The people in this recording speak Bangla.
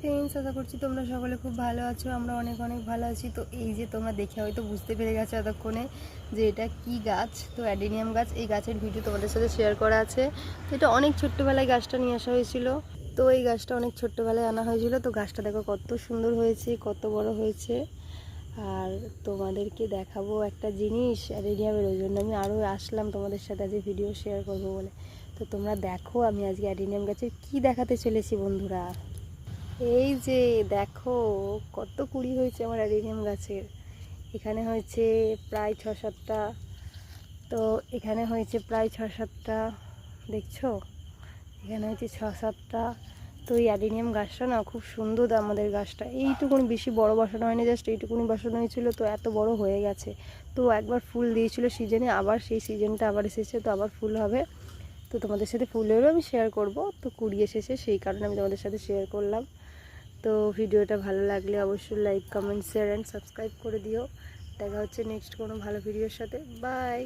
ফ্রেন্ডস, আশা করছি তোমরা সকলে খুব ভালো আছো। আমরা অনেক অনেক ভালো আছি। তো এই যে তোমরা দেখে হয়তো বুঝতে পেরে গেছো এতক্ষণে যে এটা কি গাছ। তো অ্যাডেনিয়াম গাছ। এই গাছের ভিডিও তোমাদের সাথে শেয়ার করা আছে। তো এটা অনেক ছোট্টবেলায় গাছটা নিয়ে আসা হয়েছিল। তো এই গাছটা অনেক ছোট্টবেলায় আনা হয়েছিল। তো গাছটা দেখো কত সুন্দর হয়েছে, কত বড় হয়েছে। আর তোমাদেরকে দেখাবো একটা জিনিস অ্যাডেনিয়ামের, ওই জন্য আমি আরও আসলাম তোমাদের সাথে আজকে ভিডিও শেয়ার করবো বলে। তো তোমরা দেখো আমি আজকে অ্যাডেনিয়াম গাছের কী দেখাতে চলেছি বন্ধুরা। এই যে দেখো কত কুড়ি হয়েছে আমার অ্যাডেনিয়াম গাছের। এখানে হয়েছে প্রায় 6-7টা। তো এখানে হয়েছে প্রায় 6-7টা, দেখছো? এখানে হয়েছে 6-7টা। তো এই অ্যাডেনিয়াম গাছটা না খুব সুন্দর। আমাদের গাছটা এইটুকুনি, বেশি বড় বসানো হয়নি, জাস্ট এইটুকুনি বসানো হয়েছিল। তো এত বড় হয়ে গেছে। তো একবার ফুল দিয়েছিল সিজনে, আবার সেই সিজনটা আবার এসেছে, তো আবার ফুল হবে। তো তোমাদের সাথে ফুলেরও আমি শেয়ার করব। তো কুড়ি এসেছে, সেই কারণে আমি তোমাদের সাথে শেয়ার করলাম। তো ভিডিওটা ভালো লাগলে অবশ্যই like, comment, share and subscribe করে দিও। দেখা হচ্ছে নেক্সট কোনো ভালো ভিডিওর সাথে। বাই।